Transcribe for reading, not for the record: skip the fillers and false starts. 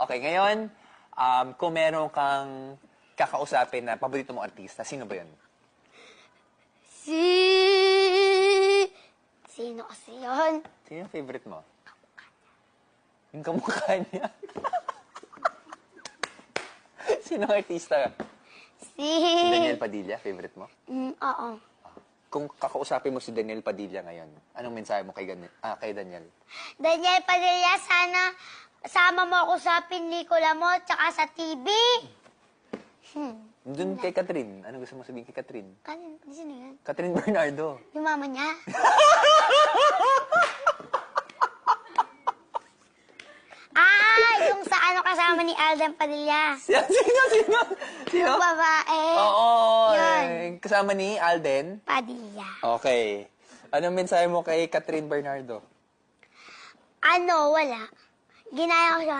Okay, ngayon, kung meron kang kakausapin na paborito mong artista, sino ba yun? Sino kasi yun? Sino yung favorite mo? Yung kamukha niya. Sino ang artista? Si Daniel Padilla, favorite mo? Oo. Kung kakausapin mo si Daniel Padilla ngayon, anong mensahe mo kay Daniel? Daniel Padilla, sana sama mo ako sa pelikula mo tsaka sa TV. Doon kay Catherine, ano gusto mo sabihin kay Catherine? Sino yan? Catherine Bernardo. Yung mama niya? Yung sa ano kasama ni Alden Padilla. Sino? Yung babae. Oo, Yun. kasama ni Alden. Padilla. Okay. Anong mensahe mo kay Catherine Bernardo? Wala. Ginaya ko siya.